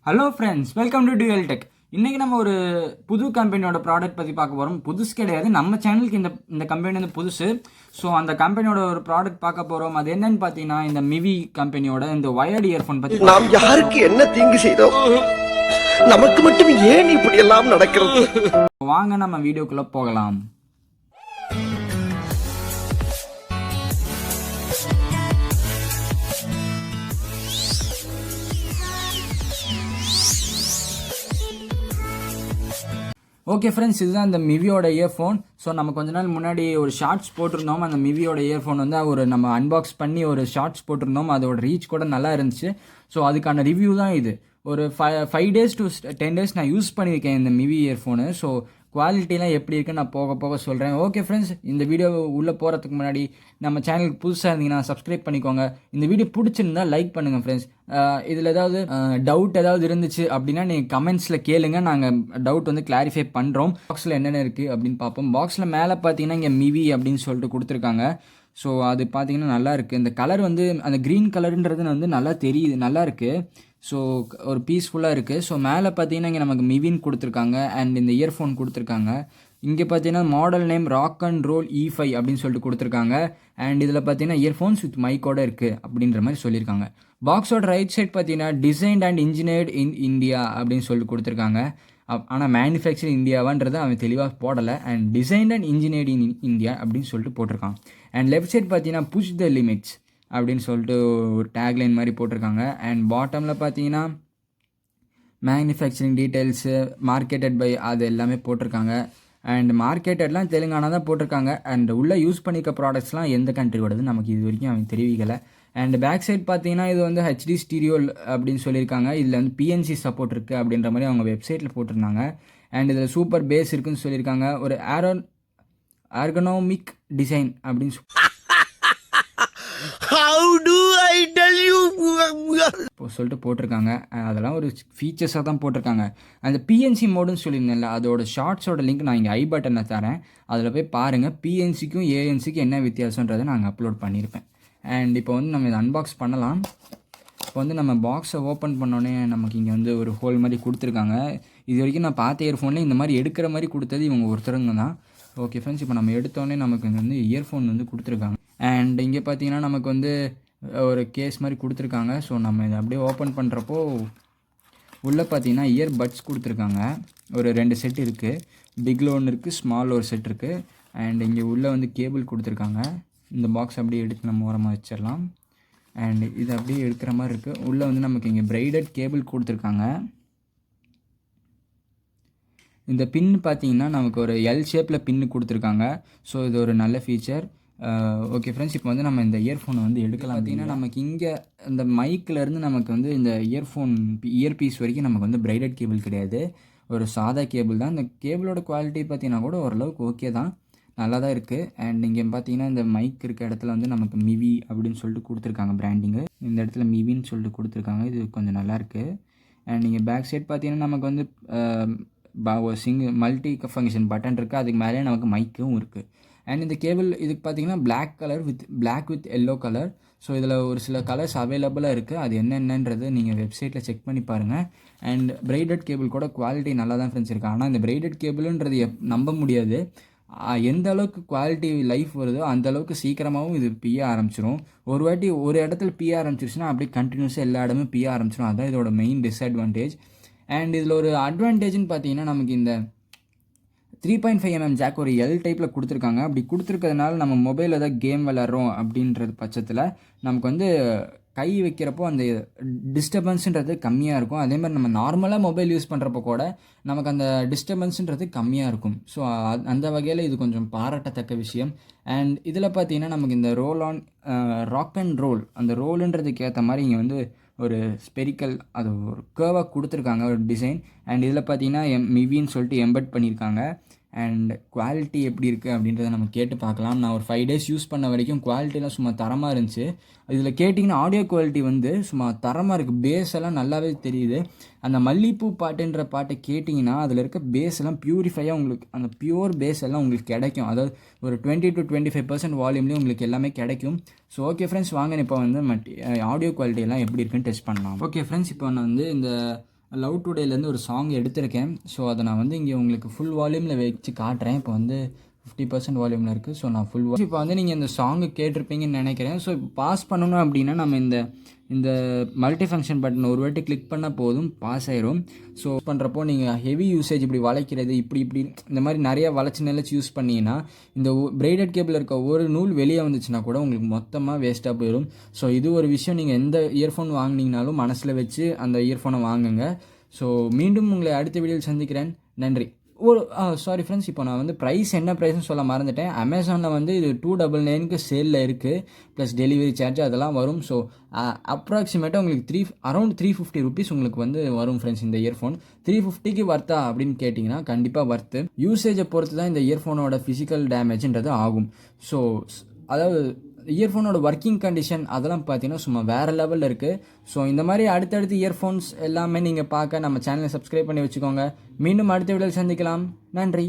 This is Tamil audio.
Hello friends, welcome to twelve tech. இன்றைக்கி நம்ம ஒரு புது கம்பெனியோட ப்ராடக்ட் பற்றி பார்க்க போகிறோம். புதுசு கிடையாது, நம்ம சேனலுக்கு இந்த கம்பெனி வந்து புதுசு. ஸோ அந்த கம்பெனியோட ஒரு ப்ராடக்ட் பார்க்க போகிறோம். அது என்னன்னு பார்த்தீங்கன்னா, இந்த மிவி கம்பெனியோட இந்த வயர்டு இயர்ஃபோன் பற்றி. நாம் யாருக்கு என்ன தீங்கு செய்தோம்? நமக்கு மட்டும் ஏன் இப்படி எல்லாம் நடக்கிறது? வாங்க நம்ம வீடியோக்குள்ளே போகலாம். ஓகே ஃப்ரெண்ட்ஸ், இதுதான் இந்த மிவியோட இயர்ஃபோன். ஸோ நம்ம கொஞ்ச நாள் முன்னாடி ஒரு ஷார்ட்ஸ் போட்டிருந்தோம். அந்த மிவியோட இயர்ஃபோன் வந்து நம்ம அன்பாக்ஸ் பண்ணி ஒரு ஷார்ட்ஸ் போட்டிருந்தோம். அதோட ரீச் கூட நல்லா இருந்துச்சு. ஸோ அதுக்கான ரிவ்யூ தான் இது. ஒரு 5 days to 10 days நான் யூஸ் பண்ணியிருக்கேன் இந்த மிவி இயர்ஃபோனு. ஸோ குவாலிட்டிலாம் எப்படி இருக்குன்னு நான் போக போக சொல்கிறேன். ஓகே ஃப்ரெண்ட்ஸ், இந்த வீடியோ உள்ளே போகிறதுக்கு முன்னாடி நம்ம சேனலுக்கு புதுசாக இருந்தீங்கன்னா சப்ஸ்கிரைப் பண்ணிக்கோங்க. இந்த வீடியோ பிடிச்சிருந்தா லைக் பண்ணுங்கள் ஃப்ரெண்ட்ஸ். இதில் ஏதாவது டவுட் ஏதாவது இருந்துச்சு அப்படின்னா நீங்கள் கமெண்ட்ஸில் கேளுங்க. நாங்கள் டவுட் வந்து கிளாரிஃபை பண்ணுறோம். பாக்ஸில் என்னென்ன இருக்குது அப்படின்னு பார்ப்போம். பாக்ஸில் மேலே பார்த்தீங்கன்னா இங்கே மிவி அப்படின்னு சொல்லிட்டு கொடுத்துருக்காங்க. ஸோ அது பார்த்தீங்கன்னா நல்லா இருக்குது. இந்த கலர் வந்து அந்த க்ரீன் கலருன்றது வந்து நல்லா தெரியுது, நல்லா இருக்குது. ஸோ ஒரு பீஸ்ஃபுல்லாக இருக்குது. ஸோ மேலே பார்த்தீங்கன்னா இங்கே நமக்கு மிவின் கொடுத்துருக்காங்க அண்ட் இந்த இயர்ஃபோன் கொடுத்துருக்காங்க. இங்கே பார்த்தீங்கன்னா model name rock and roll E5 அப்படின்னு சொல்லிட்டு கொடுத்துருக்காங்க. அண்ட் இதில் பார்த்தீங்கன்னா இயர்ஃபோன்ஸ் வித் மைக்கோட இருக்குது அப்படின்ற மாதிரி சொல்லியிருக்காங்க. பாக்ஸோட ரைட் சைட் பார்த்தீங்கன்னா designed and engineered in India அப்படின்னு சொல்லிட்டு கொடுத்துருக்காங்க. ஆனால் மேனுஃபேக்சர் இந்தியாவான்றதை அவன் தெளிவாக போடலை. And designed and engineered in India அப்படின்னு சொல்லிட்டு போட்டிருக்கான். அண்ட் லெஃப்ட் சைட் பார்த்தீங்கன்னா புஷ் த லிமிட்ஸ் அப்படின்னு சொல்லிட்டு ஒரு டேக்லைன் மாதிரி போட்டிருக்காங்க. அண்ட் பாட்டமில் பார்த்தீங்கன்னா மேனுஃபேக்சரிங் டீட்டெயில்ஸு, மார்க்கெட்டட் பை அது எல்லாமே போட்டிருக்காங்க. அண்ட் மார்க்கெட்டட்லாம் தெலுங்கானா தான் போட்டிருக்காங்க. அண்ட் உள்ளே யூஸ் பண்ணிக்க ப்ராடக்ட்ஸ்லாம் எந்த கண்ட்ரியோடது நமக்கு இது வரைக்கும் அவன் தெரிவிக்கலை. அண்ட் பேக் சைட் பார்த்தீங்கன்னா இது வந்து HD ஸ்டீரியோ அப்படின்னு சொல்லியிருக்காங்க. இதில் வந்து PNC சப்போர்ட் இருக்குது அப்படின்ற மாதிரி அவங்க வெப்சைட்டில் போட்டிருந்தாங்க. அண்ட் இதில் சூப்பர் பேஸ் இருக்குன்னு சொல்லியிருக்காங்க. ஒரு ஆர்கனோமிக் டிசைன் அப்படின்னு சொல்லிட்டு போட்டிருக்காங்க. அதெல்லாம் ஒரு ஃபீச்சர்ஸாக தான் போட்டிருக்காங்க. அந்த PNC மோடுன்னு சொல்லியிருந்தேன்ல, அதோட ஷார்ட்ஸோட லிங்க் நான் இங்கே ஐ பட்டனில் தரேன். அதில் போய் பாருங்கள். PNCக்கும் ANCக்கும் என்ன வித்தியாசன்றதை நாங்கள் அப்லோட் பண்ணியிருப்பேன். அண்ட் இப்போ வந்து நம்ம இதை அன்பாக்ஸ் பண்ணலாம். இப்போ வந்து நம்ம பாக்ஸை ஓப்பன் பண்ணோடனே நமக்கு இங்கே வந்து ஒரு ஹோல் மாதிரி கொடுத்துருக்காங்க. இது வரைக்கும் நான் பார்த்த இயர்ஃபோனில் இந்த மாதிரி எடுக்கிற மாதிரி கொடுத்தது இவங்க ஒருத்தருங்க தான். ஓகே ஃப்ரெண்ட்ஸ், இப்போ நம்ம எடுத்தோடனே நமக்கு இங்கே வந்து இயர்ஃபோன் வந்து கொடுத்துருக்காங்க. அண்ட் இங்கே பார்த்தீங்கன்னா நமக்கு வந்து ஒரு கேஸ் மாதிரி கொடுத்துருக்காங்க. ஸோ நம்ம இதை அப்படியே ஓப்பன் பண்ணுறப்போ உள்ளே பார்த்தீங்கன்னா இயர்பட்ஸ் கொடுத்துருக்காங்க. ஒரு 2 செட் இருக்குது. பிக்கில் ஒன்று இருக்குது, ஸ்மால் ஒரு செட் இருக்குது. அண்ட் இங்கே உள்ளே வந்து கேபிள் கொடுத்துருக்காங்க. இந்த பாக்ஸ் அப்படியே எடுத்து நம்ம ஓரமாக வச்சிடலாம். அண்ட் இது அப்படியே எடுக்கிற மாதிரி இருக்குது. உள்ளே வந்து நமக்கு இங்கே பிரைடட் கேபிள் கொடுத்துருக்காங்க. இந்த பின் பார்த்தீங்கன்னா நமக்கு ஒரு L ஷேப்பில் பின்னு கொடுத்துருக்காங்க. ஸோ இது ஒரு நல்ல ஃபீச்சர். ஓகே ஃப்ரெண்ட்ஸ், இப்போ வந்து நம்ம இந்த இயர்ஃபோனை வந்து எடுக்கலாம். பார்த்தீங்கன்னா நமக்கு இங்கே இந்த மைக்கிலேருந்து நமக்கு வந்து இந்த இயர்பீஸ் வரைக்கும் நமக்கு வந்து பிரைடட் கேபிள் கிடையாது, ஒரு சாதா கேபிள் தான். இந்த கேபிளோட குவாலிட்டி பார்த்தீங்கன்னா கூட ஓரளவுக்கு ஓகே தான், நல்லா தான் இருக்குது. அண்ட் இங்கே பார்த்தீங்கன்னா இந்த மைக் இருக்க இடத்துல வந்து நமக்கு மிவி அப்படின்னு சொல்லிட்டு கொடுத்துருக்காங்க பிராண்டிங்கு. இந்த இடத்துல மிவின்னு சொல்லிட்டு கொடுத்துருக்காங்க. இது கொஞ்சம் நல்லாயிருக்கு. அண்ட் இங்கே பேக் சைட் பார்த்தீங்கன்னா நமக்கு வந்து மல்டி ஃபங்க்ஷன் பட்டன் இருக்குது. அதுக்கு மேலே நமக்கு மைக்கும் இருக்குது. அண்ட் இந்த கேபிள் இதுக்கு பார்த்தீங்கன்னா black with yellow colour. So இதில் ஒரு சில கலர்ஸ் அவைலபிளாக இருக்குது. அது என்னென்னன்றது நீங்கள் வெப்சைட்டில் செக் பண்ணி பாருங்கள். அண்ட் பிரைடட் கேபிள் கூட குவாலிட்டி நல்லா தான் ஃப்ரெண்ட்ஸ் இருக்குது. ஆனால் இந்த பிரைடட் கேபிள்ன்றது நம்ப முடியாது. எந்த அளவுக்கு குவாலிட்டி லைஃப் வருதோ அந்த அளவுக்கு சீக்கிரமாகவும் இது பிய ஆரம்பிச்சிடும். ஒரு வாட்டி ஒரு இடத்துல பிய ஆரம்பிச்சிருச்சுன்னா அப்படியே கண்டினியூஸாக எல்லா இடமும் பிய ஆரம்பிச்சிடும். அதுதான் இதோட மெயின் டிஸ்அட்வான்டேஜ். அண்ட் இதில் ஒரு அட்வான்டேஜ்னு பார்த்தீங்கன்னா நமக்கு இந்த 3.5mm ஜாக் ஒரு L டைப்பில் கொடுத்துருக்காங்க. அப்படி கொடுத்துருக்கிறதுனால நம்ம மொபைலில் ஏதாவது கேம் விளாட்றோம் அப்படின்றது பட்சத்தில் நமக்கு வந்து கை வைக்கிறப்போ அந்த டிஸ்டர்பன்ஸுன்றது கம்மியாக இருக்கும். அதே மாதிரி நம்ம நார்மலாக மொபைல் யூஸ் பண்ணுறப்போ கூட நமக்கு அந்த டிஸ்டர்பன்ஸுன்றது கம்மியாக இருக்கும். ஸோ அந்த வகையில் இது கொஞ்சம் பாராட்டத்தக்க விஷயம். அண்ட் இதில் பார்த்தீங்கன்னா நமக்கு இந்த ராக் அண்ட் ரோல், அந்த ரோலுன்றதுக்கு ஏற்ற மாதிரி இங்கே வந்து ஒரு ஸ்பெரிக்கல் அது ஒரு கேர்வாக கொடுத்துருக்காங்க ஒரு டிசைன். அண்ட் இதில் பார்த்தீங்கன்னா மிவின்னு சொல்லிட்டு எம்பெட் பண்ணியிருக்காங்க. அண்ட் குவாலிட்டி எப்படி இருக்குது அப்படின்றத நம்ம கேட்டு பார்க்கலாம். நான் ஒரு 5 days யூஸ் பண்ண வரைக்கும் குவாலிட்டிலாம் சும்மா தரமாக இருந்துச்சு. இதில் கேட்டிங்கன்னா ஆடியோ குவாலிட்டி வந்து சும்மா தரமாக இருக்குது. பேஸ் எல்லாம் நல்லாவே தெரியுது. அந்த மல்லிப்பூ பாட்டுன்ற பாட்டை கேட்டிங்கன்னா அதில் இருக்க பேஸ் எல்லாம் பியூரிஃபையாக உங்களுக்கு அந்த பியூர் பேஸ் எல்லாம் உங்களுக்கு கிடைக்கும். அதாவது ஒரு 20 to 25% வால்யூம்லேயும் உங்களுக்கு எல்லாமே கிடைக்கும். ஸோ ஓகே ஃப்ரெண்ட்ஸ், வாங்க இப்போ வந்து ஆடியோ குவாலிட்டி எல்லாம் எப்படி இருக்குன்னு டெஸ்ட் பண்ணலாம். ஓகே ஃப்ரெண்ட்ஸ், இப்போ நான் வந்து இந்த லவ் டுடேலேருந்து ஒரு சாங் எடுத்திருக்கேன். ஸோ அதை நான் வந்து இங்கே உங்களுக்கு ஃபுல் வால்யூமில் வச்சு காட்டுறேன். இப்போ வந்து 50% வால்யூமில் இருக்குது. ஸோ நான் ஃபுல் இப்போ வந்து நீங்கள் இந்த சாங்கு கேட்டிருப்பீங்கன்னு நினைக்கிறேன். ஸோ இப்போ பாஸ் பண்ணணும் அப்படின்னா நம்ம இந்த மல்டி ஃபங்க்ஷன் பட்டன் ஒரு வாட்டி கிளிக் பண்ணால் போதும், பாஸ் ஆயிரும். ஸோ பண்ணுறப்போ நீங்கள் ஹெவி யூசேஜ் இப்படி வளைக்கிறது இப்படி இந்த மாதிரி நிறைய வளைச்சி யூஸ் பண்ணிங்கன்னா இந்த பிரைடட் கேபிள் இருக்க ஒரு நூல் வெளியே வந்துச்சுன்னா கூட உங்களுக்கு மொத்தமாக வேஸ்ட்டாக போயிடும். ஸோ இது ஒரு விஷயம், நீங்கள் எந்த இயர்ஃபோன் வாங்கினீங்கனாலும் மனசில் வச்சு அந்த இயர்ஃபோனை வாங்குங்க. ஸோ மீண்டும் உங்களை அடுத்த வீடியோவில் சந்திக்கிறேன். நன்றி. சாரி ஃப்ரெண்ட்ஸ், இப்போ நான் வந்து என்ன ப்ரைஸ்னு சொல்ல மறந்துட்டேன். அமேசானில் வந்து இது 299க்கு சேலில் இருக்குது, ப்ளஸ் டெலிவரி சார்ஜ் அதெல்லாம் வரும். ஸோ அப்ராக்சிமேட்டாக உங்களுக்கு அரௌண்ட் 350 ருபீஸ் உங்களுக்கு வந்து வரும் ஃப்ரெண்ட்ஸ். இந்த இயர்ஃபோன் 350க்கு வர்த்தா அப்படின்னு கேட்டிங்கன்னா கண்டிப்பாக வர்த்து. யூசேஜை பொறுத்து தான் இந்த இயர்ஃபோனோட ஃபிசிக்கல் டேமேஜ்ன்றது ஆகும். ஸோ அதாவது இயர்ஃபோனோட ஒர்க்கிங் கண்டிஷன் அதெல்லாம் பார்த்தீங்கன்னா சும்மா வேறு லெவலில் இருக்குது. ஸோ இந்த மாதிரி அடுத்தடுத்து இயர்ஃபோன்ஸ் எல்லாமே நீங்கள் பார்க்க நம்ம சேனலை சப்ஸ்கிரைப் பண்ணி வச்சுக்கோங்க. மீண்டும் அடுத்த வீடியோவில் சந்திக்கலாம். நன்றி.